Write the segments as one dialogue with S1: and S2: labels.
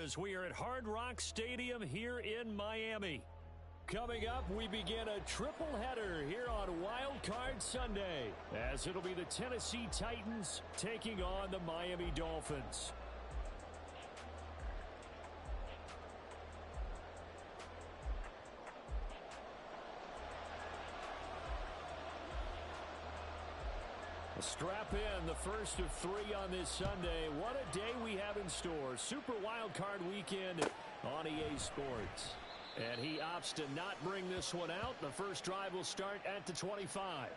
S1: as we are at Hard Rock Stadium here in Miami. Coming up, we begin a triple header here on Wild Card Sunday, as it'll be the Tennessee Titans taking on the Miami Dolphins. Strap in, the first of 3 on this Sunday. What a day we have in store. Super Wild Card Weekend on EA Sports. And he opts to not bring this one out. The first drive will start at the 25.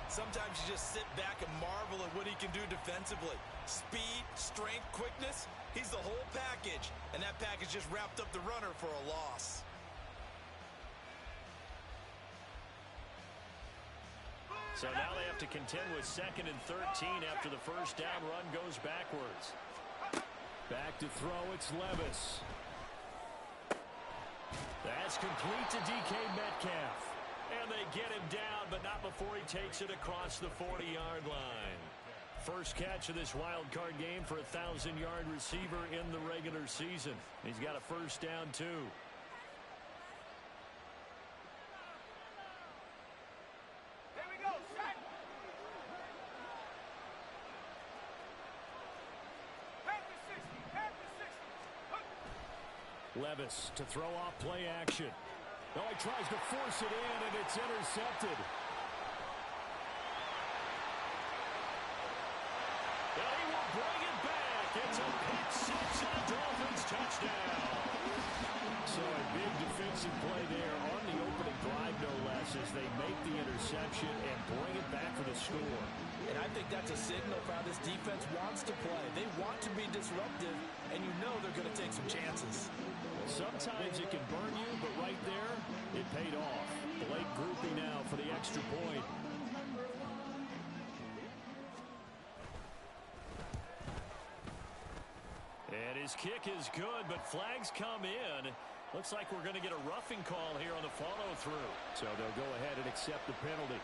S2: Sometimes you just sit back and marvel at what he can do defensively. Speed, strength, quickness, he's the whole package. And that package just wrapped up the runner for a loss.
S1: So now they have to contend with 2nd and 13 after the first down run goes backwards. Back to throw, it's Levis. That's complete to DK Metcalf. And they get him down, but not before he takes it across the 40-yard line. First catch of this wild card game for a 1,000-yard receiver in the regular season. He's got a first down, too.
S3: There we go, set. Panther 60.
S1: Levis to throw off play action. Oh, he tries to force it in, and it's intercepted. And he will bring it back. It's a pick six and a Dolphins touchdown. So a big defensive play there on the opening drive, no less, as they make the interception and bring it back for the score.
S2: And I think that's a signal for how this defense wants to play. They want to be disruptive, and you know they're going to take some chances.
S1: Sometimes it can burn you, but right there, it paid off. Late grouping now for the extra point. And his kick is good, but flags come in. Looks like we're going to get a roughing call here on the follow-through. So they'll go ahead and accept the penalty.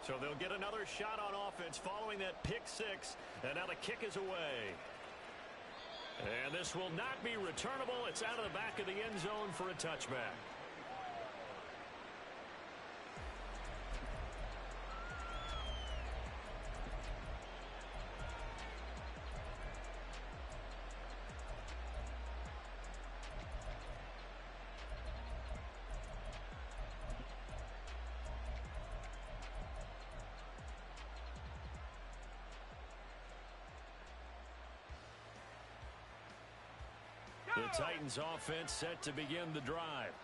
S1: So they'll get another shot on offense following that pick six. And now the kick is away. And this will not be returnable. It's out of the back of the end zone for a touchback. The Titans offense set to begin the drive.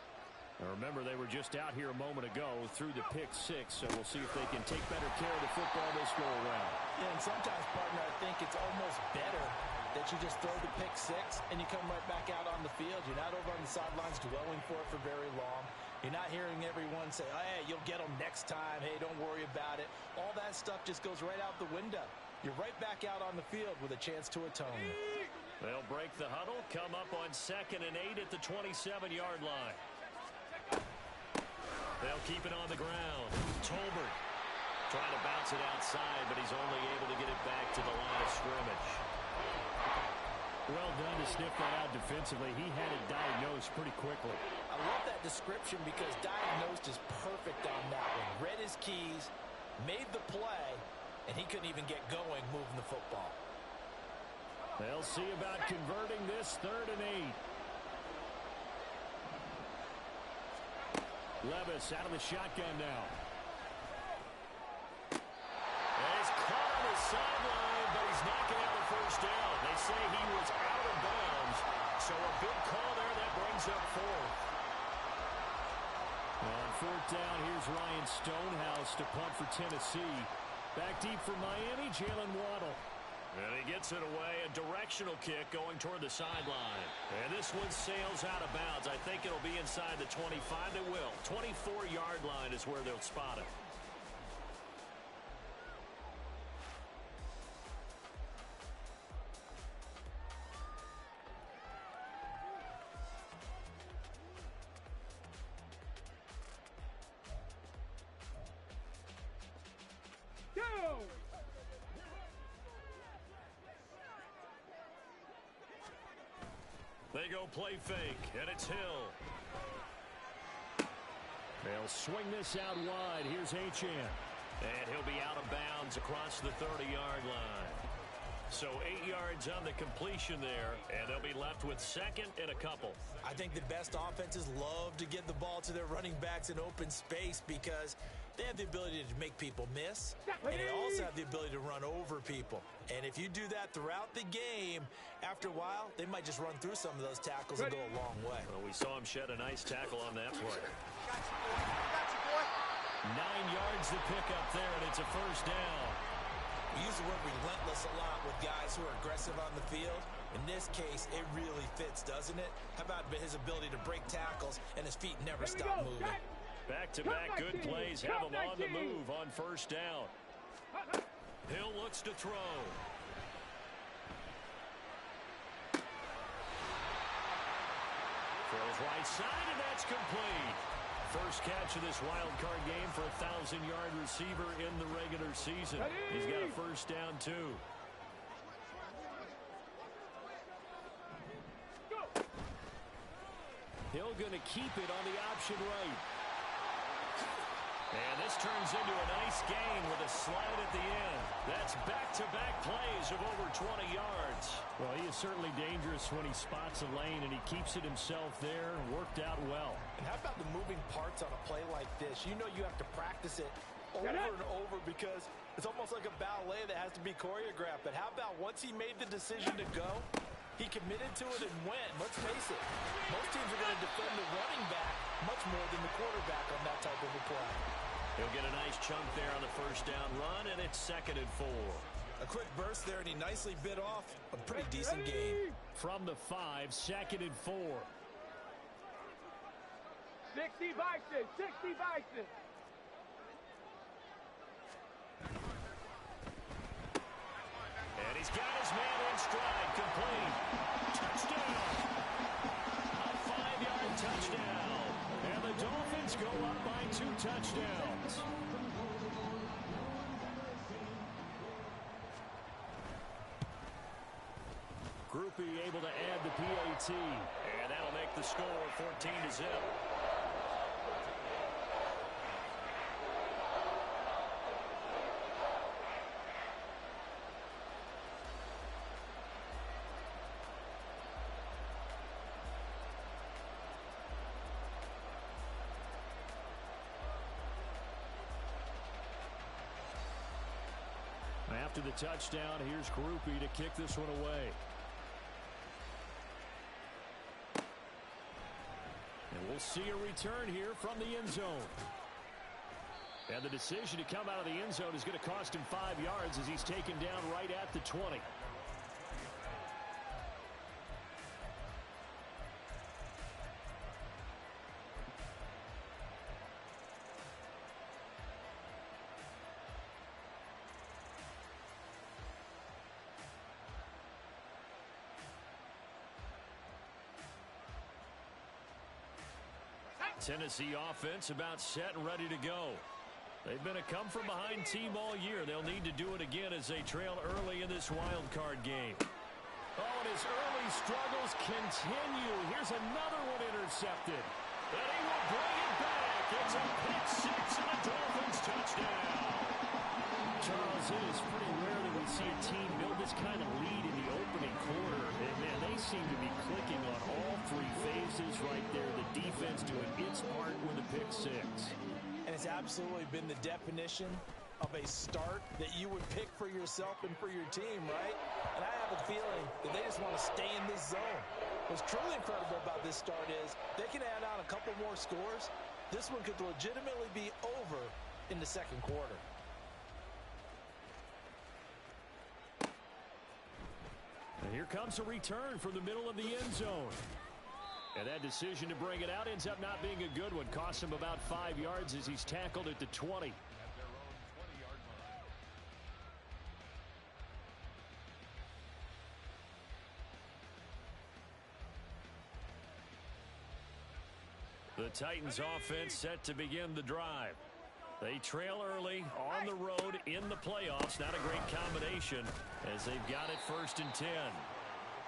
S1: Now remember, they were just out here a moment ago through the pick six, so we'll see if they can take better care of the football this go around.
S2: Yeah, and sometimes, partner, I think it's almost better that you just throw the pick six and you come right back out on the field. You're not over on the sidelines dwelling for it for very long. You're not hearing everyone say, oh, hey, you'll get them next time. Hey, don't worry about it. All that stuff just goes right out the window. You're right back out on the field with a chance to atone.
S1: They'll break the huddle, come up on 2nd and 8 at the 27-yard line. They'll keep it on the ground. Tolbert Trying to bounce it outside, but he's only able to get it back to the line of scrimmage.
S4: Well done to sniff that out defensively. He had it diagnosed pretty quickly.
S2: I love that description because diagnosed is perfect on that one. Read his keys, made the play, and he couldn't even get going moving the football.
S4: They'll see about converting this 3rd and 8. Levis out of the shotgun now.
S1: And he's caught on the sideline, but he's not going to have the first down. They say he was out of bounds, so a big call there that brings up 4th.
S4: On 4th down, here's Ryan Stonehouse to punt for Tennessee. Back deep for Miami, Jalen Waddle.
S1: And he gets it away, a directional kick going toward the sideline. And this one sails out of bounds. I think it'll be inside the 25. It will. 24-yard line is where they'll spot it. They go play fake, and it's Hill.
S4: They'll swing this out wide. Here's Achane.
S1: And he'll be out of bounds across the 30-yard line. So 8 yards on the completion there, and they'll be left with 2nd and a couple.
S2: I think the best offenses love to get the ball to their running backs in open space because they have the ability to make people miss, and they also have the ability to run over people. And if you do that throughout the game, after a while, they might just run through some of those tackles and go a long way.
S1: Well, we saw him shed a nice tackle on that play.
S3: Got you, boy.
S4: 9 yards to pick up there, and it's a first down.
S2: We use the word relentless a lot with guys who are aggressive on the field. In this case, it really fits, doesn't it? How about his ability to break tackles and his feet never stop moving?
S1: Back-to-back good plays have him on the move on first down. Hill looks to throw. Throws right side, and that's complete. First catch of this wild card game for a 1,000-yard receiver in the regular season. He's got a first down, too.
S4: Hill going to keep it on the option right.
S1: And this turns into a nice gain with a slide at the end. That's back-to-back plays of over 20 yards.
S4: Well, he is certainly dangerous when he spots a lane, and he keeps it himself there. Worked out well.
S2: And how about the moving parts on a play like this? You know you have to practice it over and over because it's almost like a ballet that has to be choreographed. But how about once he made the decision to go, he committed to it and went. Let's face it, most teams are going to defend the running back much more than the quarterback on that type of a play.
S1: He'll get a nice chunk there on the first down run, and it's 2nd and 4.
S2: A quick burst there, and he nicely bit off a pretty decent game.
S4: From the 5, 2nd and 4.
S3: 60 Bison, 60 Bison.
S1: And he's got his man in stride, complete. Touchdown. A 5-yard touchdown.
S4: And the Dolphins go up by 2 touchdowns. Groupie able to add the PAT.
S1: And that'll make the score 14-0.
S4: After the touchdown, here's Groupie to kick this one away. And we'll see a return here from the end zone. And the decision to come out of the end zone is going to cost him 5 yards as he's taken down right at the 20.
S1: Tennessee offense about set and ready to go. They've been a come-from-behind team all year. They'll need to do it again as they trail early in this wild card game. Oh, and his early struggles continue. Here's another one intercepted. And he will bring it back. It's a pick six and a Dolphins touchdown. Charles, it is pretty rare that we see a team build this kind of lead in the opening quarter. And, man, they seem to be clicking on all three phases right there. The defense doing its part with a pick six.
S2: And it's absolutely been the definition of a start that you would pick for yourself and for your team, right? And I have a feeling that they just want to stay in this zone. What's truly incredible about this start is they can add on a couple more scores. This one could legitimately be over in the second quarter.
S1: And here comes a return from the middle of the end zone. And that decision to bring it out ends up not being a good one. Costs him about 5 yards as he's tackled at the 20. The Titans offense set to begin the drive. They trail early on the road in the playoffs. Not a great combination as they've got it 1st and 10.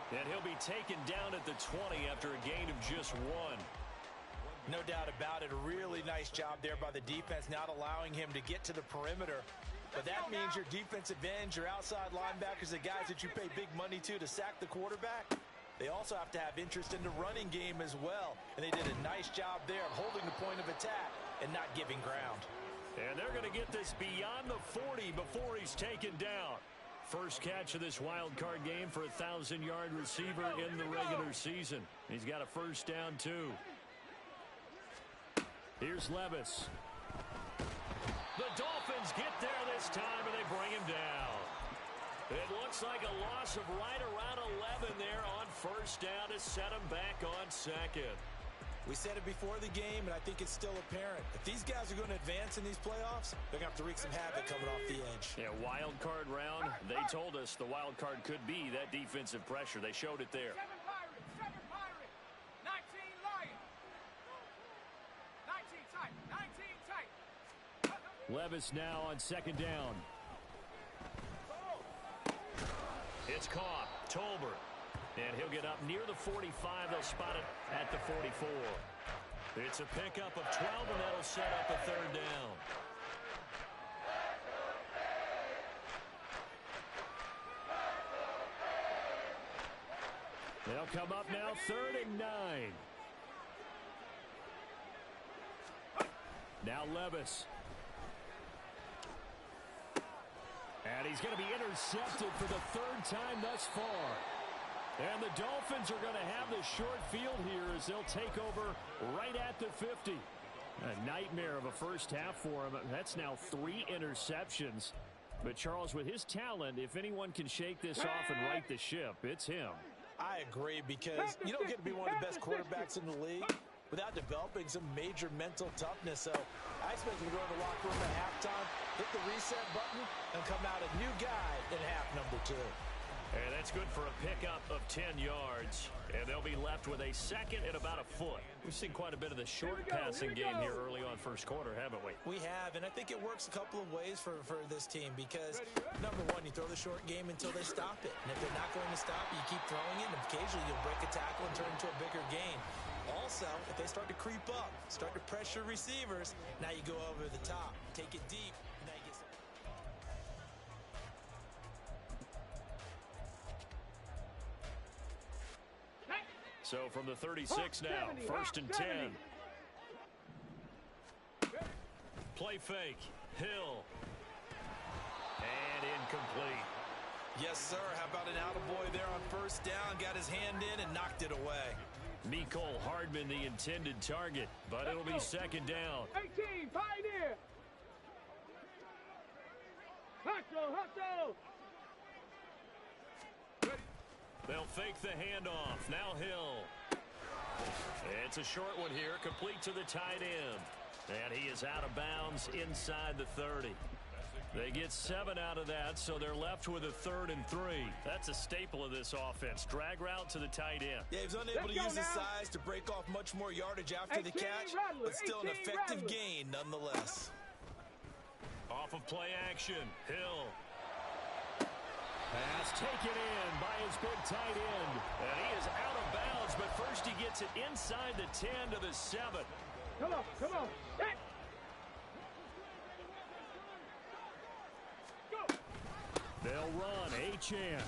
S1: And he'll be taken down at the 20 after a gain of just 1.
S2: No doubt about it. A really nice job there by the defense, not allowing him to get to the perimeter. But that means your defensive ends, your outside linebackers, the guys that you pay big money to sack the quarterback, they also have to have interest in the running game as well. And they did a nice job there of holding the point of attack and not giving ground.
S1: And they're going to get this beyond the 40 before he's taken down. First catch of this wild card game for a 1,000-yard receiver in the regular season. He's got a first down, too. Here's Levis. The Dolphins get there this time, and they bring him down. It looks like a loss of right around 11 there on first down to set him back on second.
S2: We said it before the game, and I think it's still apparent. If these guys are going to advance in these playoffs, they're going to have to wreak some havoc coming off the edge.
S1: Yeah, wild card round. They told us the wild card could be that defensive pressure. They showed it there.
S3: 7 Pirates, 19 Lions. 19 tight, 19 tight.
S1: Levis now on second down. It's caught. Tolbert. And he'll get up near the 45. They'll spot it at the 44. It's a pickup of 12, and that'll set up a third down. They'll come up now 3rd and 9. Now Levis. And he's going to be intercepted for the 3rd time thus far. And the Dolphins are going to have the short field here as they'll take over right at the 50. A nightmare of a first half for him. That's now 3 interceptions. But Charles, with his talent, if anyone can shake this off and right the ship, it's him.
S2: I agree, because you don't get to be one of the best quarterbacks in the league without developing some major mental toughness. So I expect him to go to the locker room at halftime, hit the reset button, and come out a new guy in half number 2.
S1: And that's good for a pickup of 10 yards. And they'll be left with a second and about a foot. We've seen quite a bit of the short passing game here early on first quarter, haven't we?
S2: We have, and I think it works a couple of ways for this team, because, number one, you throw the short game until they stop it. And if they're not going to stop it, you keep throwing it, and occasionally you'll break a tackle and turn it into a bigger gain. Also, if they start to creep up, start to pressure receivers, now you go over the top, take it deep, and now you get some.
S1: So from the 36 now, 1st and 10. Play fake. Hill. And incomplete.
S2: Yes, sir. How about an attaboy there on first down? Got his hand in and knocked it away.
S1: Mecole Hardman, the intended target, but it'll be second down.
S3: 18, Pioneer. Hustle.
S1: They'll fake the handoff. Now Hill. It's a short one here, complete to the tight end. And he is out of bounds inside the 30. They get 7 out of that, so they're left with a 3rd and 3. That's a staple of this offense. Drag route to the tight end.
S2: Yeah, he was unable to use his size to break off much more yardage after the catch, but still an effective gain nonetheless.
S1: Off of play action, Hill. Pass taken in by his big tight end. And he is out of bounds, but first he gets it inside the 10 to the 7.
S3: Come on, come on. Hey. Go.
S1: They'll run, Achane.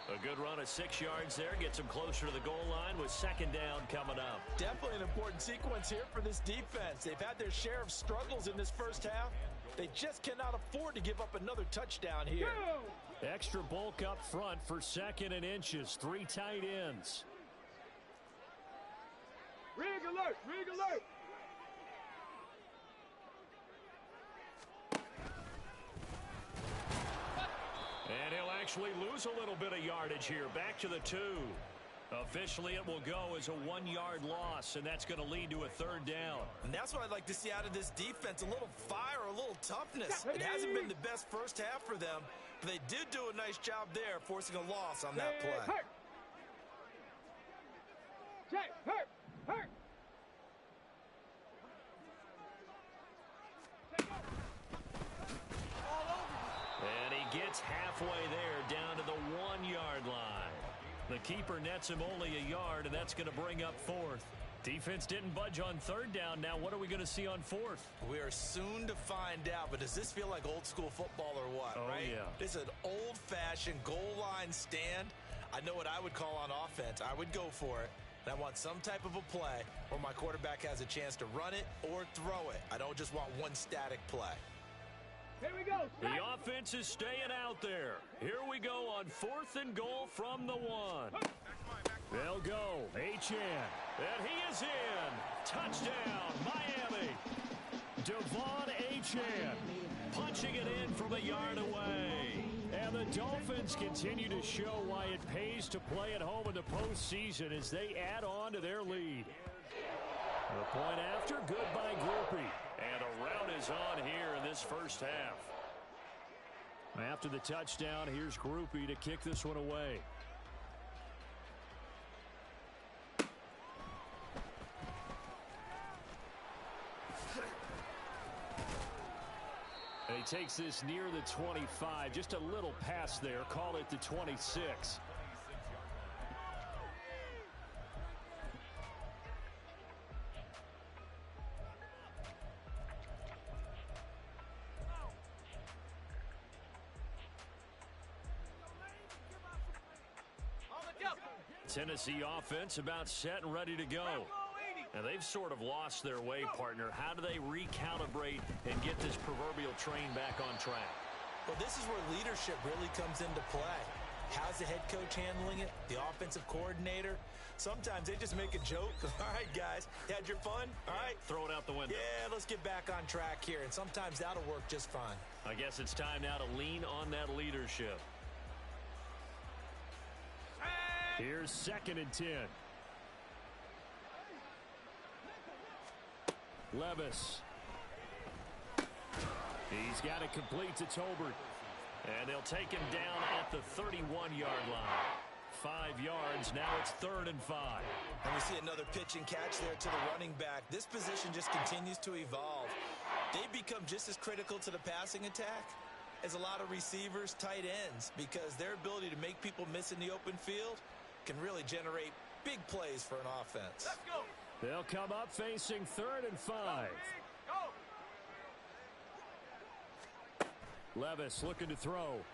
S1: A good run of 6 yards there. Gets him closer to the goal line with second down coming up.
S2: Definitely an important sequence here for this defense. They've had their share of struggles in this first half. They just cannot afford to give up another touchdown here.
S3: Go.
S1: Extra bulk up front for 2nd and inches. 3 tight ends.
S3: Rig alert, rig alert.
S1: And he'll actually lose a little bit of yardage here. Back to the 2. Officially, it will go as a 1-yard loss, and that's going to lead to a 3rd down.
S2: And that's what I'd like to see out of this defense, a little fire, a little toughness. It hasn't been the best first half for them, but they did do a nice job there, forcing a loss on that play.
S3: Hurt. Check, hurt, hurt.
S1: And he gets halfway there, down to the 1-yard line. The keeper nets him only a yard, and that's going to bring up 4th. Defense didn't budge on 3rd down. Now what are we going to see on 4th?
S2: We are soon to find out, but does this feel like old school football or what, right?
S1: Yeah.
S2: It's an old-fashioned goal line stand. I know what I would call on offense. I would go for it. And I want some type of a play where my quarterback has a chance to run it or throw it. I don't just want one static play.
S3: Here we go.
S1: The offense is staying out there. Here we go on 4th and goal from the 1. They'll go. Achane. And he is in. Touchdown, Miami. Devon Achane punching it in from a yard away. And the Dolphins continue to show why it pays to play at home in the postseason as they add on to their lead. The point after, good by Grupe. And a rout is on here in this first half. After the touchdown, here's Grupe to kick this one away. And he takes this near the 25. Just a little pass there. Call it the 26. Tennessee offense about set and ready to go. And they've sort of lost their way, partner. How do they recalibrate and get this proverbial train back on track?
S2: Well, this is where leadership really comes into play. How's the head coach handling it? The offensive coordinator? Sometimes they just make a joke. All right, guys, you had your fun? All right.
S1: Throw it out the window.
S2: Yeah, let's get back on track here. And sometimes that'll work just fine.
S1: I guess it's time now to lean on that leadership. Here's 2nd and 10. Levis. He's got it complete to Tolbert. And they'll take him down at the 31-yard line. 5 yards. Now it's 3rd and 5.
S2: And we see another pitch and catch there to the running back. This position just continues to evolve. They become just as critical to the passing attack as a lot of receivers, tight ends, because their ability to make people miss in the open field can really generate big plays for an offense.
S3: Let's go.
S1: They'll come up facing 3rd and 5.
S3: Go.
S1: Levis looking to throw.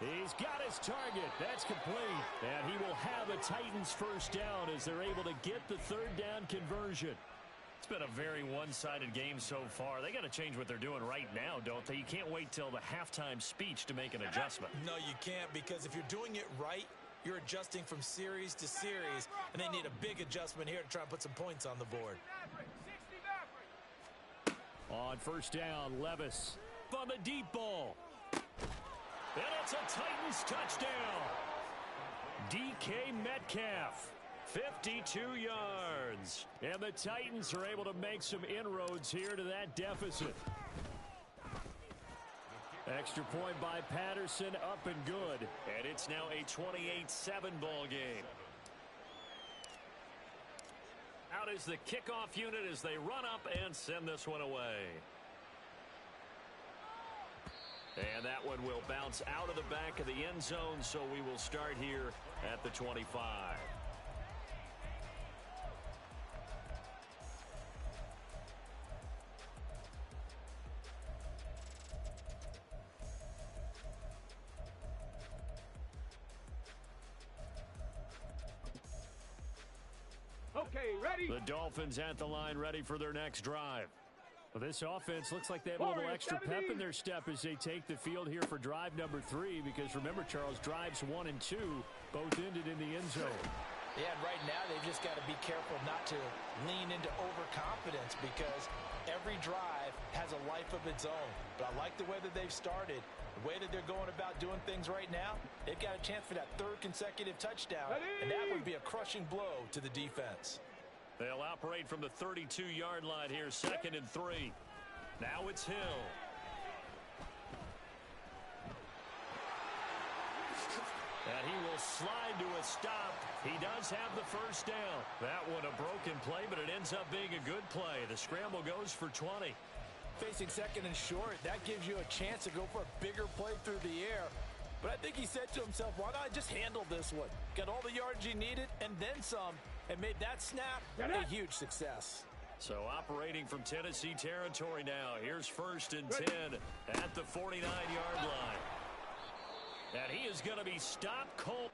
S1: He's got his target. That's complete. And he will have the Titans first down as they're able to get the 3rd down conversion. It's been a very one-sided game so far. They got to change what they're doing right now, don't they? You can't wait till the halftime speech to make an adjustment.
S2: No, you can't, because if you're doing it right, you're adjusting from series to series, and they need a big adjustment here to try and put some points on the board.
S1: On 1st down, Levis on the deep ball. And it's a Titans touchdown. DK Metcalf, 52 yards. And the Titans are able to make some inroads here to that deficit. Extra point by Patterson, up and good. And it's now a 28-7 ball game.
S4: Out is the kickoff unit as they run up and send this one away. And that one will bounce out of the back of the end zone, so we will start here at the 25.
S3: Okay, ready?
S1: The Dolphins at the line, ready for their next drive. Well, this offense looks like they have a little extra pep in their step as they take the field here for drive number 3, because remember, Charles, drives 1 and 2 both ended in the end zone.
S2: Yeah, and right now they've just got to be careful not to lean into overconfidence, because every drive has a life of its own. But I like the way that they've started, the way that they're going about doing things right now. They've got a chance for that 3rd consecutive touchdown, and that would be a crushing blow to the defense.
S4: They'll operate from the 32-yard line here, 2nd and 3. Now it's Hill. And he will slide to a stop. He does have the first down. That one a broken play, but it ends up being a good play. The scramble goes for 20.
S2: Facing 2nd and short, that gives you a chance to go for a bigger play through the air. But I think he said to himself, why not just handle this one? Got all the yards you needed and then some, and made that snap a huge success.
S4: So operating from Tennessee territory now. Here's 1st and 10 at the 49-yard line. And he is going to be stopped cold.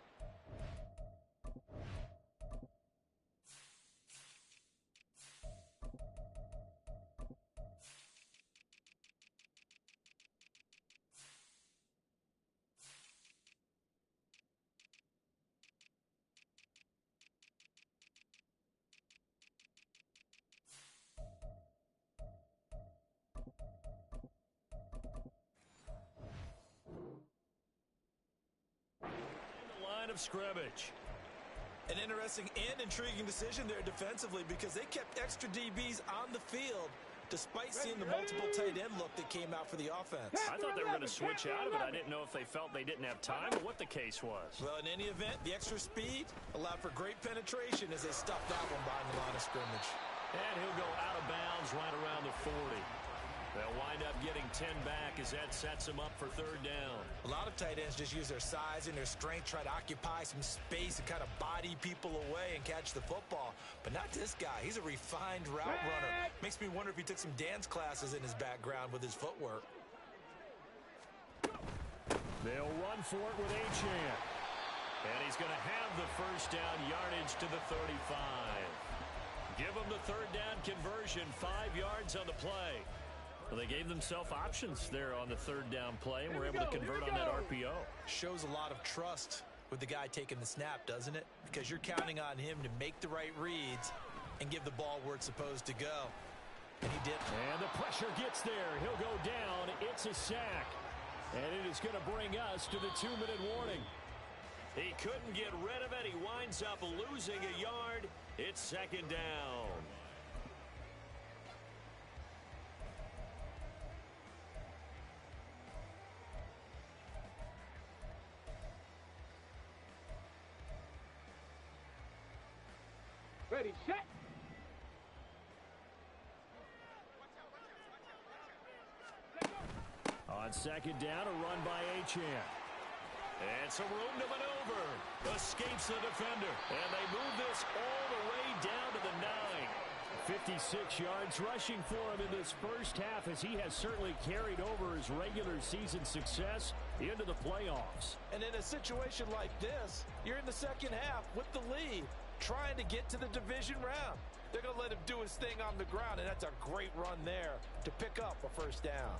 S4: Of scrimmage.
S2: An interesting and intriguing decision there defensively, because they kept extra DBs on the field despite seeing the multiple tight end look that came out for the offense.
S4: I thought they were going to switch out of it. I didn't know if they felt they didn't have time or what the case was.
S2: Well, in any event, the extra speed allowed for great penetration as they stuffed that one behind the line of scrimmage.
S4: And he'll go out of bounds right around the 40. They'll wind up getting 10 back as that sets them up for 3rd down.
S2: A lot of tight ends just use their size and their strength, try to occupy some space and kind of body people away and catch the football. But not this guy. He's a refined route runner. Makes me wonder if he took some dance classes in his background with his footwork.
S1: They'll run for it with Achane.
S4: And he's going to have the first down yardage to the 35. Give him the 3rd down conversion, 5 yards on the play. Well, they gave themselves options there on the 3rd down play and were able to convert on that RPO.
S2: Shows a lot of trust with the guy taking the snap, doesn't it? Because you're counting on him to make the right reads and give the ball where it's supposed to go. And he did.
S1: And the pressure gets there. He'll go down. It's a sack. And it is going to bring us to the 2-minute warning.
S4: He couldn't get rid of it. He winds up losing a yard. It's 2nd down.
S3: Ready, set.
S1: On 2nd down, a run by Achane.
S4: And some room to maneuver. Escapes the defender. And they move this all the way down to the 9.
S1: 56 yards rushing for him in this first half, as he has certainly carried over his regular season success into the playoffs.
S2: And in a situation like this, you're in the second half with the lead, trying to get to the division round. They're going to let him do his thing on the ground, and that's a great run there to pick up a first down.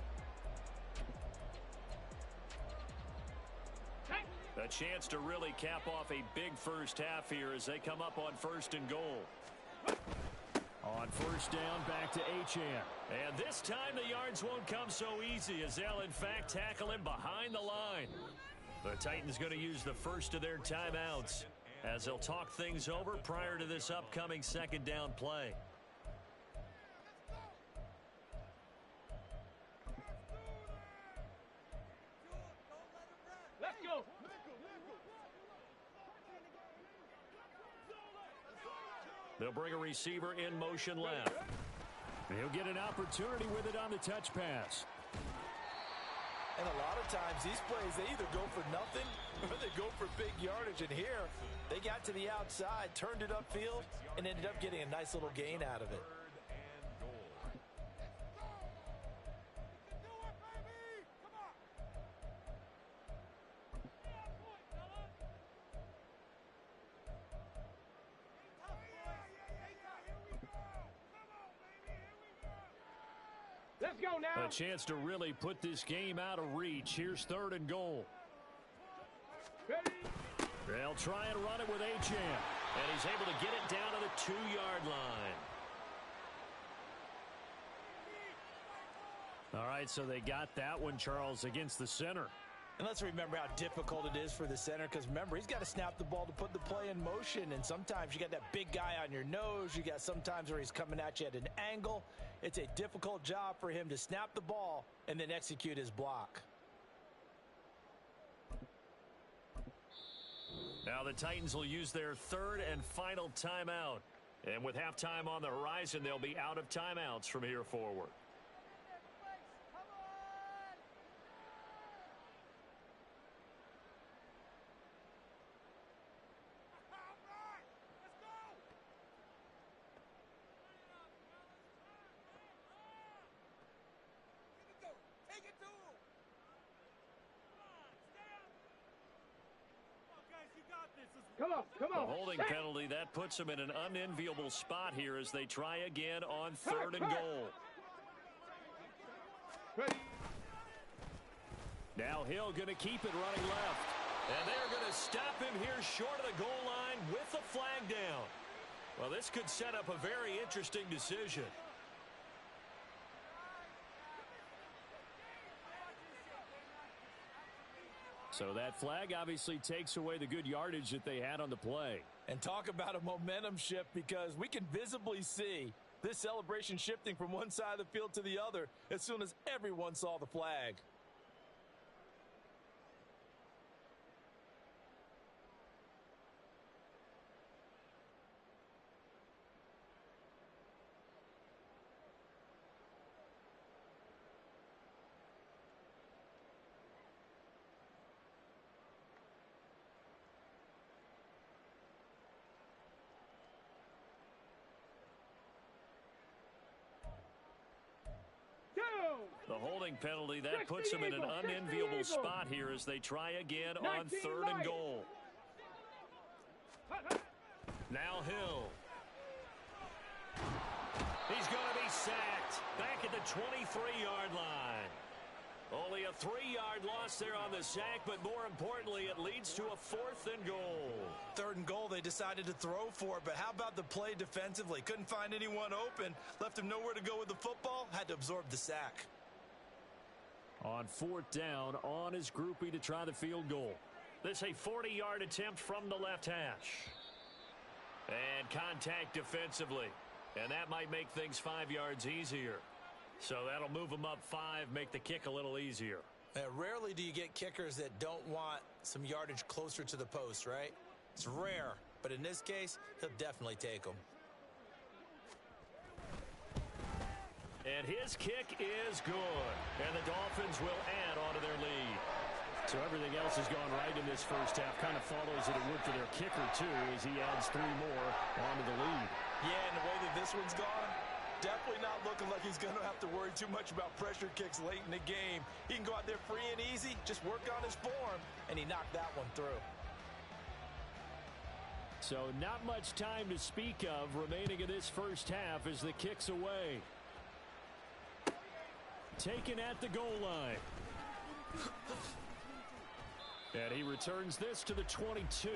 S4: A chance to really cap off a big first half here as they come up on 1st and goal.
S1: On 1st down, back to Achane.
S4: And this time the yards won't come so easy, as they'll in fact tackle him behind the line. The Titans going to use the first of their timeouts as they'll talk things over prior to this upcoming 2nd down play.
S3: Let's go.
S4: They'll bring a receiver in motion left.
S1: He'll get an opportunity with it on the touch pass.
S2: And a lot of times these plays, they either go for nothing or they go for big yardage. And here, they got to the outside, turned it upfield, and ended up getting a nice little gain out of it.
S3: Let's go now.
S1: A chance to really put this game out of reach. Here's 3rd and goal.
S3: Ready?
S1: They'll try and run it with Achane.
S4: And he's able to get it down to the 2-yard line.
S1: All right, so they got that one, Charles, against the center.
S2: And let's remember how difficult it is for the center, because remember, he's got to snap the ball to put the play in motion, and sometimes you got that big guy on your nose. You got sometimes where he's coming at you at an angle. It's a difficult job for him to snap the ball and then execute his block.
S4: Now the Titans will use their 3rd and final timeout. And with halftime on the horizon, they'll be out of timeouts from here forward.
S3: Come on.
S4: A holding penalty, that puts him in an unenviable spot here as they try again on 3rd and goal.
S3: Ready?
S1: Now Hill going to keep it running left.
S4: And they're going to stop him here short of the goal line with the flag down. Well, this could set up a very interesting decision.
S1: So that flag obviously takes away the good yardage that they had on the play.
S2: And talk about a momentum shift, because we can visibly see this celebration shifting from one side of the field to the other as soon as everyone saw the flag.
S4: The holding penalty, that puts them in an unenviable spot here as they try again on 3rd and goal. Now Hill. He's going to be sacked back at the 23-yard line. Only a 3-yard loss there on the sack, but more importantly, it leads to a 4th and goal.
S2: 3rd and goal, they decided to throw for it, but how about the play defensively? Couldn't find anyone open, left him nowhere to go with the football, had to absorb the sack.
S1: On 4th down, on his groupie to try the field goal.
S4: This a 40-yard attempt from the left hash. And contact defensively. And that might make things 5 yards easier. So that'll move them up 5, make the kick a little easier.
S2: Rarely do you get kickers that don't want some yardage closer to the post, right? It's rare, but in this case, he'll definitely take them.
S4: And his kick is good. And the Dolphins will add on to their lead.
S1: So everything else has gone right in this first half. Kind of follows that it would for their kicker, too, as he adds 3 more onto the lead.
S2: Yeah, and the way that this one's gone, definitely not looking like he's going to have to worry too much about pressure kicks late in the game. He can go out there free and easy, just work on his form, and he knocked that one through.
S1: So not much time to speak of remaining in this first half as the kick's away. Taken at the goal line. And he returns this to the 22.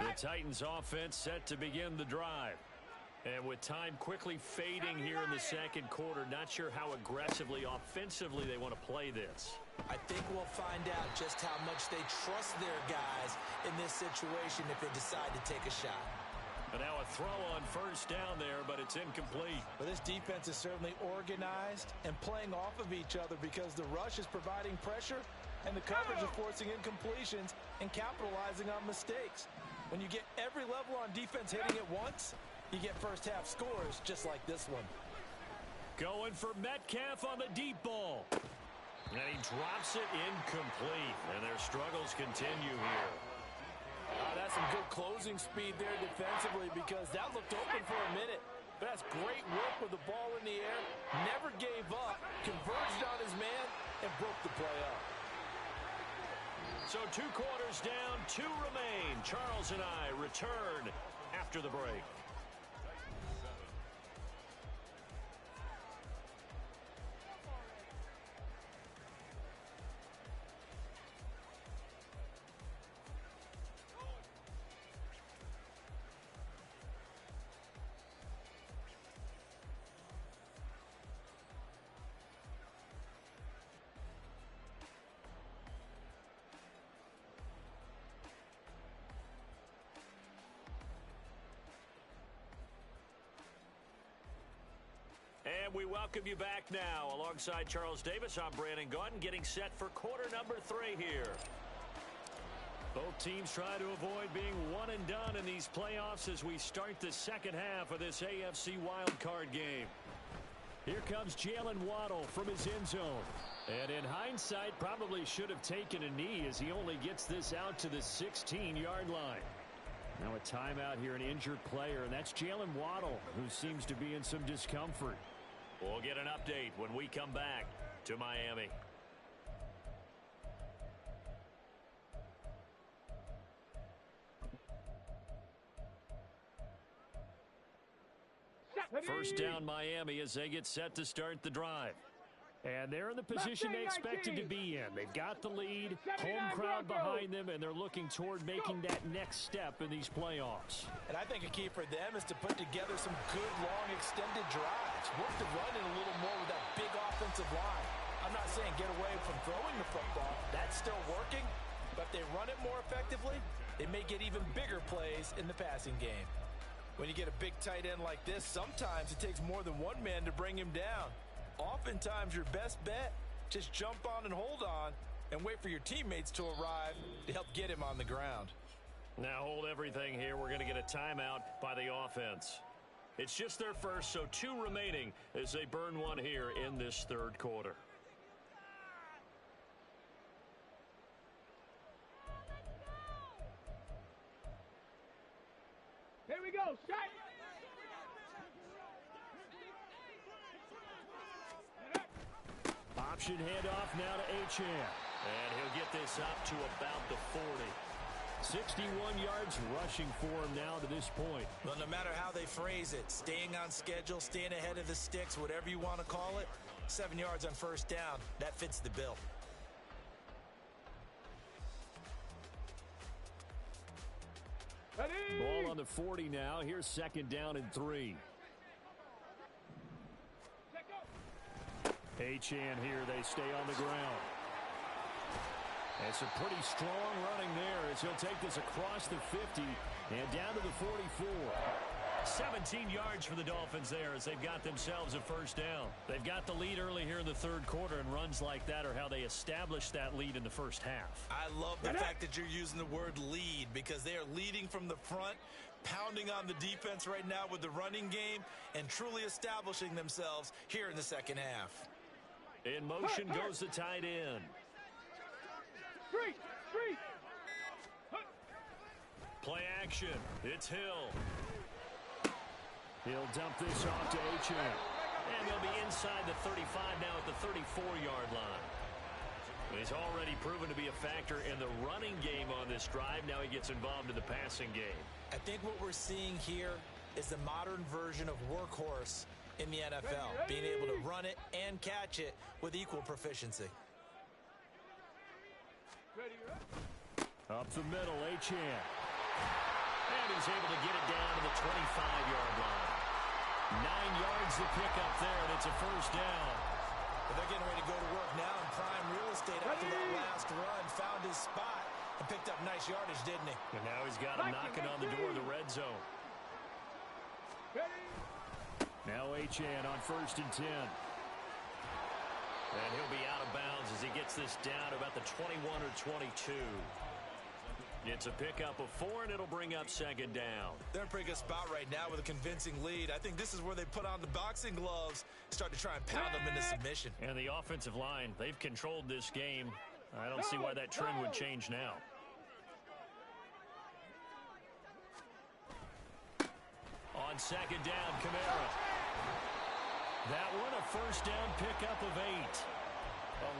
S1: The Titans offense set to begin the drive.
S4: And with time quickly fading here in the second quarter, not sure how aggressively, offensively they want to play this.
S2: I think we'll find out just how much they trust their guys in this situation if they decide to take a shot.
S4: And now a throw on first down there, but it's incomplete.
S2: But this defense is certainly organized and playing off of each other because the rush is providing pressure and the coverage is forcing incompletions and capitalizing on mistakes. When you get every level on defense hitting at once, you get first half scores just like this one.
S4: Going for Metcalf on the deep ball. And he drops it incomplete. And their struggles continue here.
S2: That's some good closing speed there defensively because that looked open for a minute. But that's great work with the ball in the air. Never gave up. Converged on his man and broke the play up.
S4: So 2 quarters down, 2 remain. Charles and I return after the break. And we welcome you back now. Alongside Charles Davis, I'm Brandon Gaudin, getting set for quarter number 3 here. Both teams try to avoid being one and done in these playoffs as we start the second half of this AFC wildcard game. Here comes Jalen Waddle from his end zone. And in hindsight, probably should have taken a knee as he only gets this out to the 16-yard line. Now a timeout here, an injured player, and that's Jalen Waddle, who seems to be in some discomfort. We'll get an update when we come back to Miami. First down Miami as they get set to start the drive. And they're in the position they expected to be in. They've got the lead, home crowd behind them, and they're looking toward making that next step in these playoffs.
S2: And I think a key for them is to put together some good, long, extended drives. Work the run in a little more with that big offensive line. I'm not saying get away from throwing the football. That's still working. But if they run it more effectively, they may get even bigger plays in the passing game. When you get a big tight end like this, sometimes it takes more than one man to bring him down. Oftentimes, your best bet, just jump on and hold on and wait for your teammates to arrive to help get him on the ground.
S4: Now hold everything here. We're going to get a timeout by the offense. It's just their first, so 2 remaining as they burn one here in this third quarter.
S3: Here we go, shot!
S4: Option handoff now to Achane. And he'll get this up to about the 40. 61 yards rushing for him now to this point.
S2: Well, no matter how they phrase it, staying on schedule, staying ahead of the sticks, whatever you want to call it, 7 yards on first down, that fits the bill.
S4: Ball on the 40 now. Here's second down and 3. Achane here, they stay on the ground. And some pretty strong running there as he'll take this across the 50 and down to the 44. 17 yards for the Dolphins there as they've got themselves a first down. They've got the lead early here in the third quarter, and runs like that are how they establish that lead in the first half.
S2: I love the fact that you're using the word lead because they are leading from the front, pounding on the defense right now with the running game, and truly establishing themselves here in the second half.
S4: In motion goes the tight end. Play action. It's Hill. He'll dump this off to Achane. And they'll be inside the 35 now at the 34-yard line. He's already proven to be a factor in the running game on this drive. Now he gets involved in the passing game.
S2: I think what we're seeing here is the modern version of workhorse in the NFL, being able to run it and catch it with equal proficiency.
S4: Up the middle, Achane. And he's able to get it down to the 25-yard line.
S1: 9 yards to pick up there, and it's a first down.
S2: But they're getting ready to go to work now in prime real estate after that last run. Found his spot and picked up nice yardage, didn't he?
S1: And now he's got him knocking on the door of the red zone. Now Achane on 1st and 10. And he'll be out of bounds as he gets this down to about the 21 or 22. It's a pickup of 4, and it'll bring up 2nd down.
S2: They're in a pretty good spot right now with a convincing lead. I think this is where they put on the boxing gloves, start to try and pound them into submission.
S1: And the offensive line, they've controlled this game. I don't see why that trend would change now. On 2nd down, Kamara. That one a first down pickup of 8.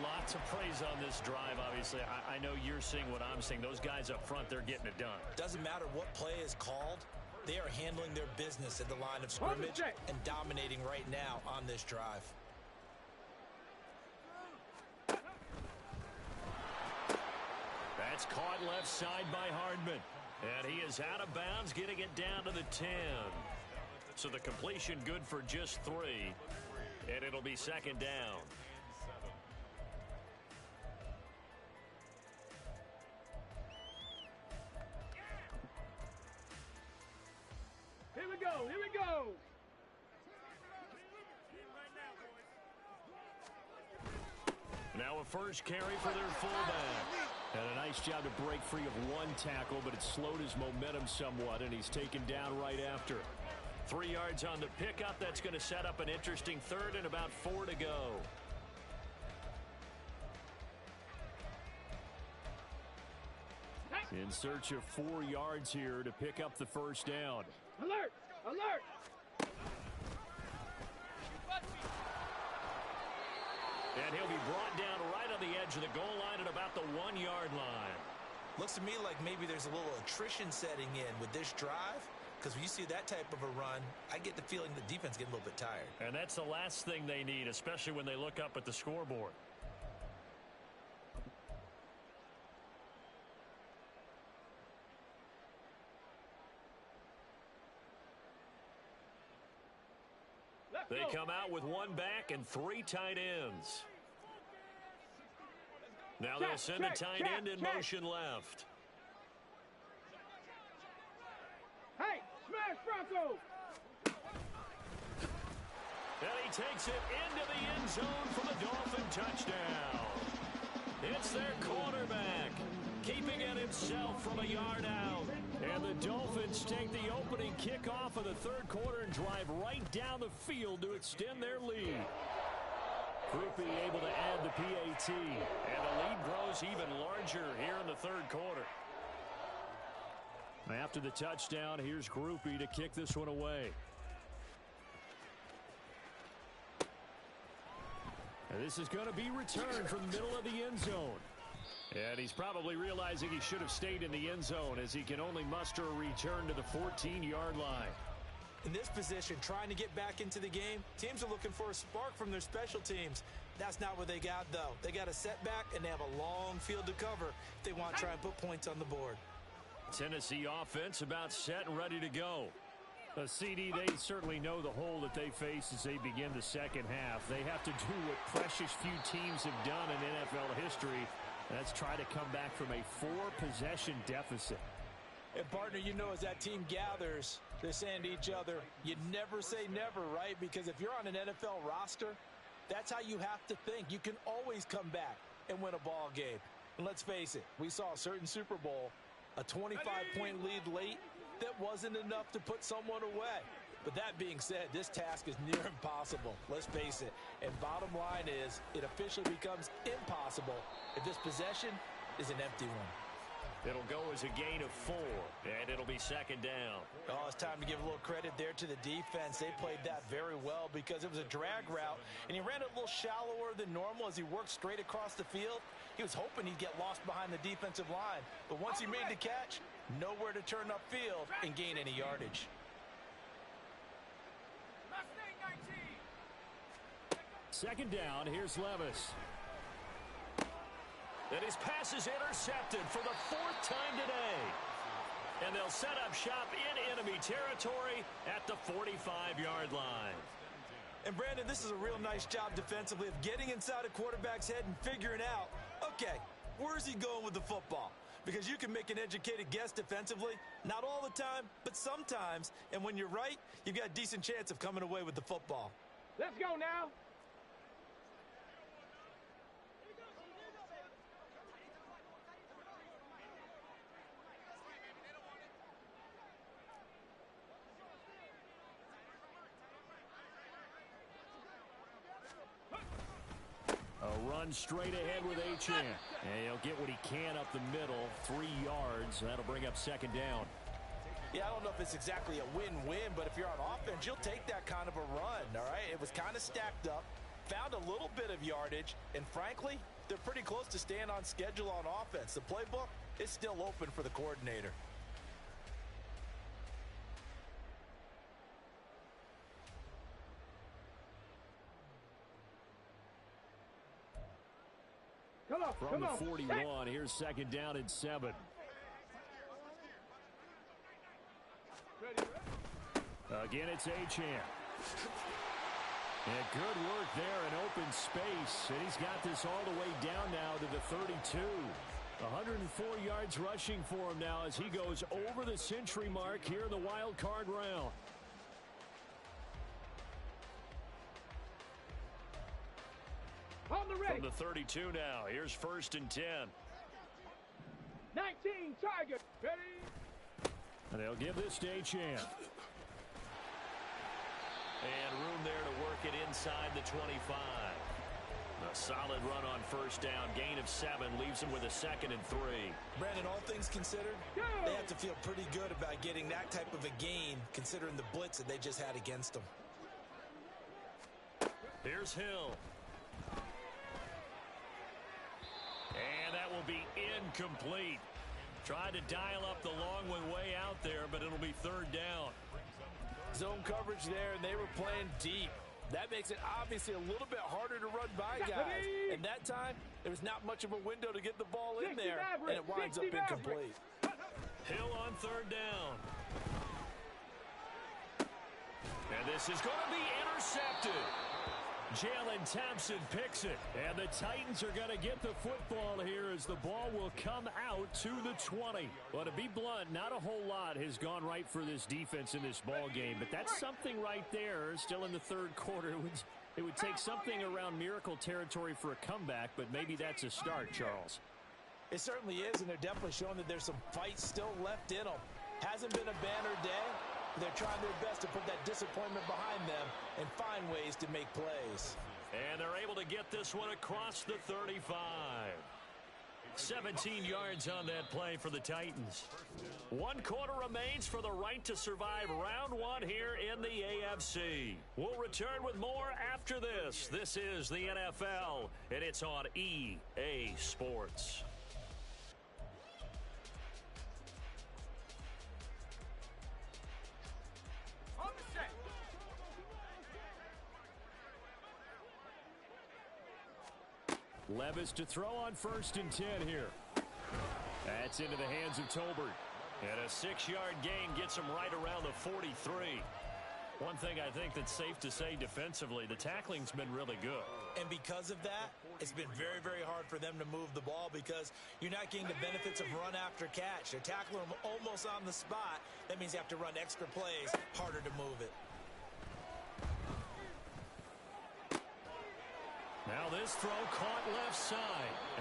S1: Lots of praise on this drive, obviously. I know you're seeing what I'm seeing. Those guys up front, they're getting it done.
S2: Doesn't matter what play is called. They are handling their business at the line of scrimmage and dominating right now on this drive.
S1: That's caught left side by Hardman. And he is out of bounds, getting it down to the 10. So the completion good for just 3. And it'll be 2nd down.
S3: Here we go. Here we go.
S1: Now a first carry for their fullback. And a nice job to break free of one tackle, but it slowed his momentum somewhat, and he's taken down right after. 3 yards on the pickup. That's going to set up an interesting 3rd and about 4 to go. In search of 4 yards here to pick up the first down.
S3: Alert! Alert!
S1: And he'll be brought down right on the edge of the goal line at about the 1 yard line.
S2: Looks to me like maybe there's a little attrition setting in with this drive, because when you see that type of a run, I get the feeling the defense getting a little bit tired.
S1: And that's the last thing they need, especially when they look up at the scoreboard. They come out with 1 back and 3 tight ends. Now they'll send a tight end in motion left.
S3: Hey, smash Bronco!
S1: And he takes it into the end zone for the Dolphin touchdown. It's their quarterback, keeping it himself from a yard out. And the Dolphins take the opening kickoff of the 3rd quarter and drive right down the field to extend their lead. Grupe able to add the PAT, and the lead grows even larger here in the 3rd quarter. After the touchdown, here's Grupe to kick this one away. And this is going to be returned from the middle of the end zone. And he's probably realizing he should have stayed in the end zone as he can only muster a return to the 14-yard line.
S2: In this position, trying to get back into the game, teams are looking for a spark from their special teams. That's not what they got, though. They got a setback, and they have a long field to cover if they want to try and put points on the board.
S1: Tennessee offense about set and ready to go. CD, they certainly know the hole that they face as they begin the second half. They have to do what precious few teams have done in NFL history. That's try to come back from a 4-possession deficit.
S2: And, partner, you know, as that team gathers, they're saying to each other, you never say never, right? Because if you're on an NFL roster, that's how you have to think. You can always come back and win a ball game. And let's face it, we saw a certain Super Bowl, a 25-point lead late, that wasn't enough to put someone away. But that being said, this task is near impossible. Let's face it. And bottom line is, it officially becomes impossible if this possession is an empty one.
S1: It'll go as a gain of 4, and it'll be second down.
S2: Oh, it's time to give a little credit there to the defense. They played that very well because it was a drag route, and he ran it a little shallower than normal as he worked straight across the field. He was hoping he'd get lost behind the defensive line, but once he made the catch, nowhere to turn upfield and gain any yardage.
S1: Second down, here's Levis. And his pass is intercepted for the 4th time today.
S4: And they'll set up shop in enemy territory at the 45-yard line.
S2: And, Brandon, this is a real nice job defensively of getting inside a quarterback's head and figuring out, okay, where's he going with the football? Because you can make an educated guess defensively, not all the time, but sometimes. And when you're right, you've got a decent chance of coming away with the football.
S3: Let's go now.
S1: A run straight ahead with Achane. And he'll get what he can up the middle, 3 yards. That'll bring up second down.
S2: Yeah, I don't know if it's exactly a win-win, but if you're on offense, you'll take that kind of a run, all right? It was kind of stacked up, found a little bit of yardage, and frankly, they're pretty close to staying on schedule on offense. The playbook is still open for the coordinator.
S1: From the 41, here's second down and 7. Again, it's Achane. And good work there in open space. And he's got this all the way down now to the 32. 104 yards rushing for him now as he goes over the century mark here in the wild card round.
S4: From the 32 now, here's first and 10.
S3: 19 Tigers. Ready?
S1: And they'll give this to Achane.
S4: And room there to work it inside the 25. A solid run on first down. Gain of 7 leaves him with a 2nd and 3.
S2: Brandon, all things considered, they have to feel pretty good about getting that type of a gain considering the blitz that they just had against them.
S4: Here's Hill. And that will be incomplete. Tried to dial up the long one way out there, but it'll be third down.
S2: Zone coverage there, and they were playing deep. That makes it obviously a little bit harder to run by guys. And that time, there was not much of a window to get the ball in there, and it winds up incomplete.
S4: Hill on third down. And this is going to be intercepted. Jalen Thompson picks it. And the Titans are going to get the football here as the ball will come out to the 20. Well, to be blunt, not a whole lot has gone right for this defense in this ball game. But that's something right there. Still in the third quarter. It would take something around miracle territory for a comeback, but maybe that's a start, Charles.
S2: It certainly is, and they're definitely showing that there's some fight still left in them. Hasn't been a banner day. They're trying their best to put that disappointment behind them and find ways to make plays.
S4: And they're able to get this one across the 35. 17 yards on that play for the Titans. 1 quarter remains for the right to survive round 1 here in the AFC. We'll return with more after this. This is the NFL, and it's on EA Sports.
S1: Levis to throw on first and 10 here. That's into the hands of Tolbert.
S4: And a 6-yard gain gets him right around the 43. One thing I think that's safe to say defensively, the tackling's been really good.
S2: And because of that, it's been very, very hard for them to move the ball because you're not getting the benefits of run after catch. They're tackling them almost on the spot. That means you have to run extra plays, harder to move it.
S4: Now this throw caught left side.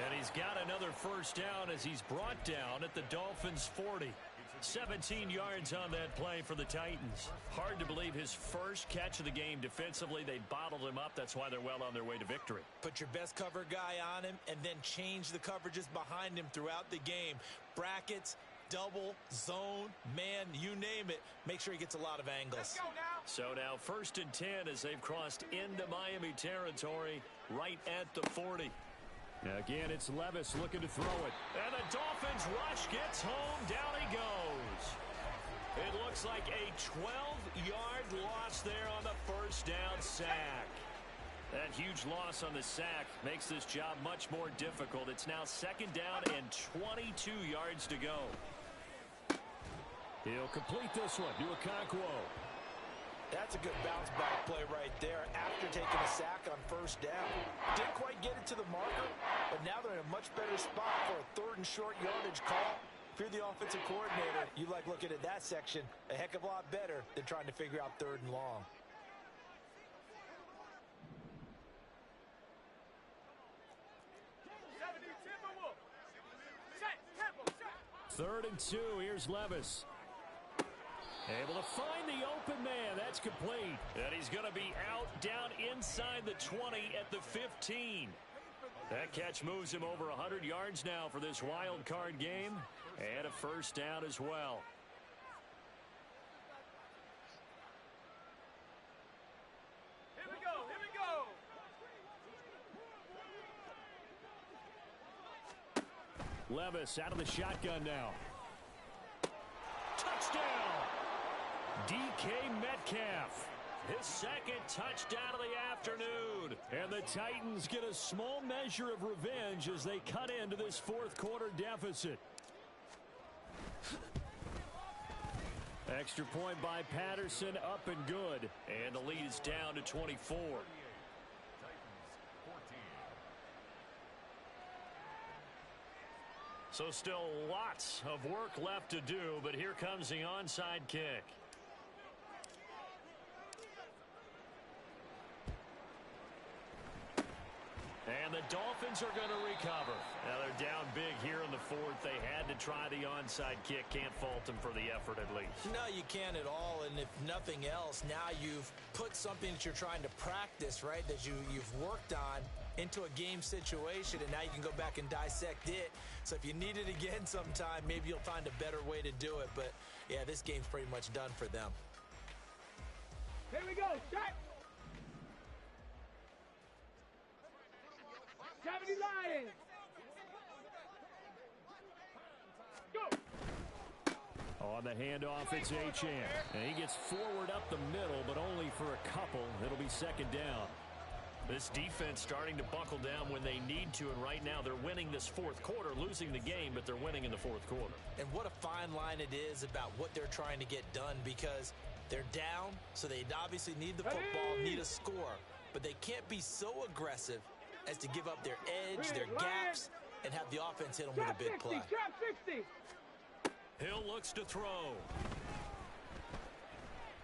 S4: And he's got another first down as he's brought down at the Dolphins' 40. 17 yards on that play for the Titans. Hard to believe his first catch of the game defensively. They bottled him up. That's why they're well on their way to victory.
S2: Put your best cover guy on him and then change the coverages behind him throughout the game. Brackets, double, zone, man, you name it. Make sure he gets a lot of angles.
S3: Let's go now.
S4: So now first and 10 as they've crossed into Miami territory right at the 40.
S1: Again, it's Levis looking to throw it.
S4: And the Dolphins rush gets home. Down he goes. It looks like a 12-yard loss there on the first down sack. That huge loss on the sack makes this job much more difficult. It's now second down and 22 yards to go.
S1: He'll complete this one to Okonkwo.
S2: That's a good bounce back play right there after taking a sack on first down. Didn't quite get it to the marker, but now they're in a much better spot for a 3rd and short yardage call. If you're the offensive coordinator, you like looking at that section a heck of a lot better than trying to figure out 3rd and long.
S1: Third and 2. Here's Levis. Able to find the open man. That's complete.
S4: And he's going to be out down inside the 20 at the 15. That catch moves him over 100 yards now for this wild card game. And a first down as well.
S3: Here we go. Here we go.
S1: Levis out of the shotgun now. Touchdown! DK Metcalf. His second touchdown of the afternoon. And the Titans get a small measure of revenge as they cut into this 4th quarter deficit. Extra point by Patterson, up and good.
S4: And the lead is down to 24. So still lots of work left to do, but here comes the onside kick. And the Dolphins are going to recover. Now they're down big here in the 4th. They had to try the onside kick. Can't fault them for the effort at least.
S2: No, you can't at all. And if nothing else, now you've put something that you're trying to practice, right, that you've worked on into a game situation, and now you can go back and dissect it. So if you need it again sometime, maybe you'll find a better way to do it. But, yeah, this game's pretty much done for them.
S3: Here we go. Shot. 70 Lions. Go.
S1: On the handoff, it's Achane. And he gets forward up the middle, but only for a couple. It'll be second down.
S4: This defense starting to buckle down when they need to, and right now they're winning this 4th quarter, losing the game, but they're winning in the 4th quarter.
S2: And what a fine line it is about what they're trying to get done, because they're down, so they obviously need the football, need a score, but they can't be so aggressive as to give up their edge, their gaps, and have the offense hit them with a big play.
S3: Trap 60.
S4: Hill looks to throw.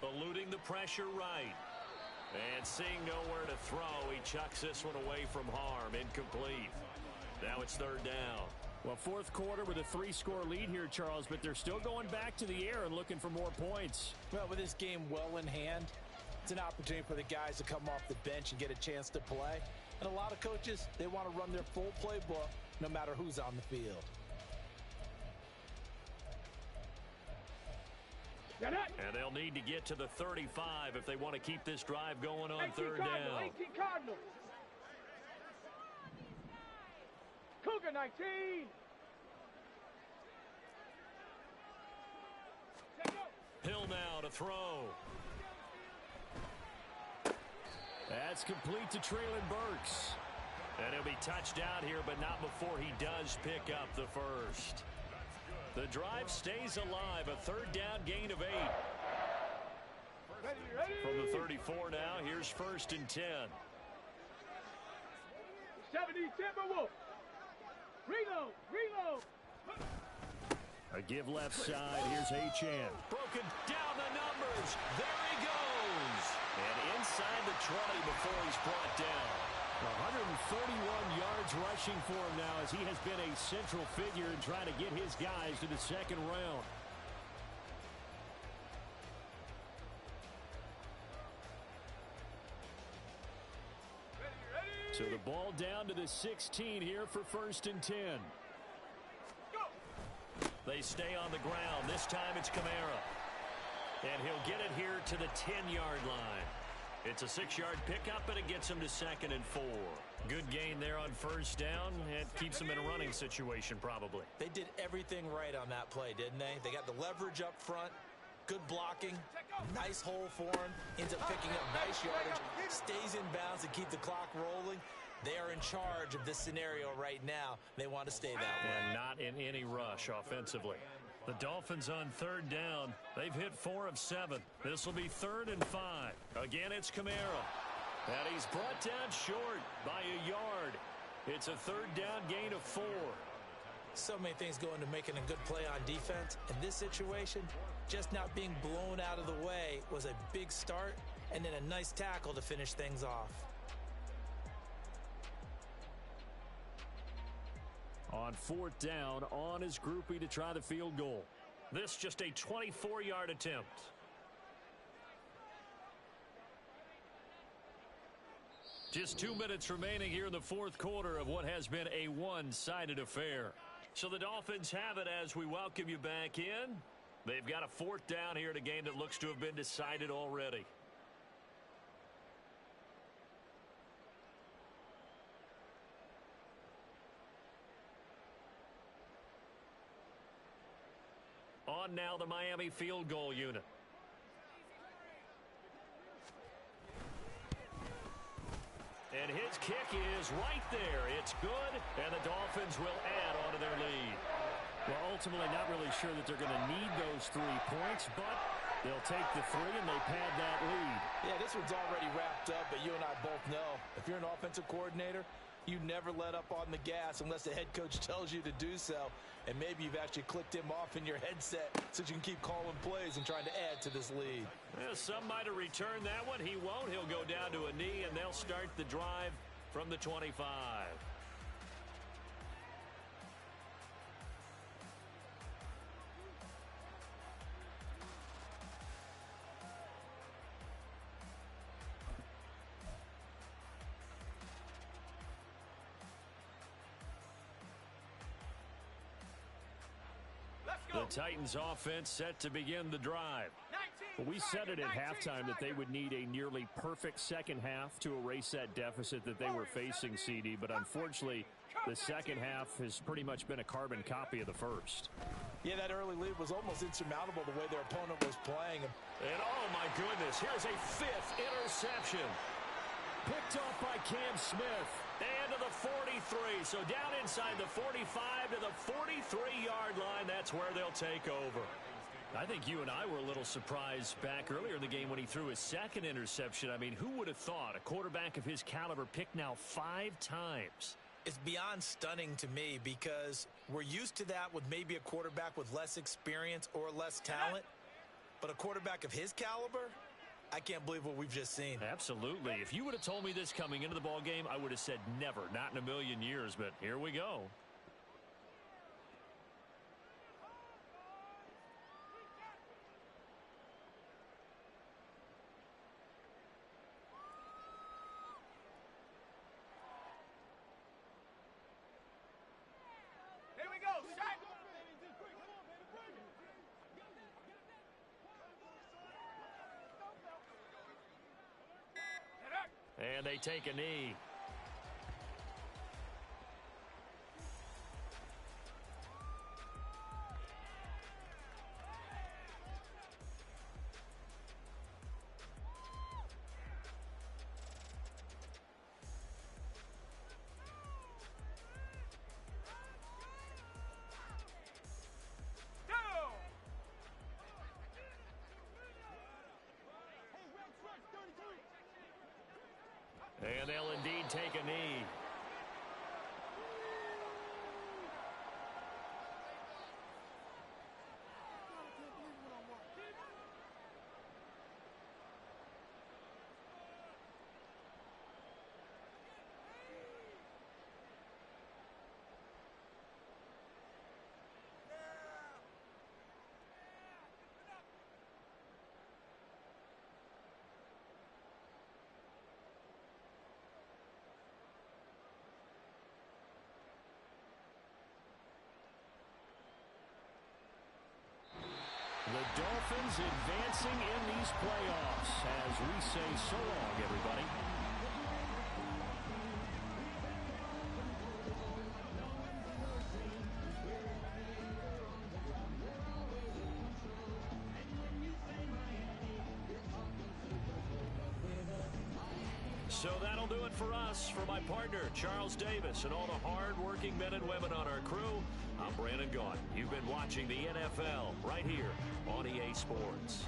S4: Eluding the pressure right. And seeing nowhere to throw, he chucks this one away from harm. Incomplete. Now it's 3rd down.
S1: Well, 4th quarter with a 3-score lead here, Charles, but they're still going back to the air and looking for more points.
S2: Well, with this game well in hand, it's an opportunity for the guys to come off the bench and get a chance to play. And a lot of coaches, they want to run their full playbook no matter who's on the field.
S3: And
S4: they'll need to get to the 35 if they want to keep this drive going on 3rd down.
S3: 18 Cardinals. Cougar 19.
S4: Hill now to throw.
S1: That's complete to Treylon Burks.
S4: And he'll be touched out here, but not before he does pick up the first. The drive stays alive. A 3rd down gain of 8.
S3: Ready.
S4: From the 34 now, here's 1st and 10.
S3: 70 Timberwolves. Reload.
S1: A give left side. Here's Achane.
S4: Broken down the numbers. There he goes. And inside the 20 before he's brought down.
S1: 131 yards rushing for him now as he has been a central figure in trying to get his guys to the 2nd round. So the ball down to the 16 here for 1st and 10.
S4: They stay on the ground. This time it's Kamara. And he'll get it here to the 10-yard line. It's a 6-yard pickup, and it gets him to 2nd and 4. Good gain there on 1st down. It keeps them in a running situation probably.
S2: They did everything right on that play, didn't they? They got the leverage up front, good blocking, nice hole for him, ends up picking up nice yardage, stays in bounds to keep the clock rolling. They are in charge of this scenario right now. They want to stay that way.
S4: And not in any rush offensively. The Dolphins on third down. They've hit 4 of 7. This will be 3rd and 5. Again, it's Kamara. And he's brought down short by a yard. It's a 3rd down gain of 4.
S2: So many things go into making a good play on defense. In this situation, just not being blown out of the way was a big start, and then a nice tackle to finish things off.
S1: On 4th down, on his groupie to try the field goal.
S4: This just a 24-yard attempt. Just 2 minutes remaining here in the 4th quarter of what has been a one-sided affair. So the Dolphins have it as we welcome you back in. They've got a 4th down here in a game that looks to have been decided already. On now the Miami field goal unit. And his kick is right there. It's good, and the Dolphins will add on to their lead.
S1: Well, ultimately not really sure that they're going to need those 3 points, but they'll take the 3 and they pad that lead.
S2: Yeah, this one's already wrapped up, but you and I both know if you're an offensive coordinator, you never let up on the gas unless the head coach tells you to do so. And maybe you've actually clicked him off in your headset so you can keep calling plays and trying to add to this lead.
S4: Well, some might have returned that one. He won't. He'll go down to a knee, and they'll start the drive from the 25. The Titans offense set to begin the drive.
S1: Well, we said it at halftime that they would need a nearly perfect second half to erase that deficit that they were facing, CD, but unfortunately the second half has pretty much been a carbon copy of the first.
S2: Yeah, that early lead was almost insurmountable the way their opponent was playing.
S4: And oh my goodness, here's a 5th interception.
S1: Picked off by Cam Smith.
S4: And to the 43. So down inside the 45 to the 43-yard line. That's where they'll take over.
S1: I think you and I were a little surprised back earlier in the game when he threw his 2nd interception. I mean, who would have thought a quarterback of his caliber picked now 5 times?
S2: It's beyond stunning to me because we're used to that with maybe a quarterback with less experience or less talent. But a quarterback of his caliber, I can't believe what we've just seen.
S1: Absolutely. If you would have told me this coming into the ball game, I would have said never, not in a million years. But here we go.
S3: Here we go. Shot.
S4: And they take a knee. And they'll indeed take a knee.
S1: The Dolphins advancing in these playoffs as we say so long, everybody. So that'll do it for us. For my partner, Charles Davis, and all the hard-working men and women on our crew, I'm Brandon Gaudin. You've been watching the NFL right here on EA Sports.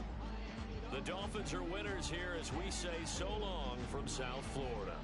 S1: The Dolphins are winners here as we say so long from South Florida.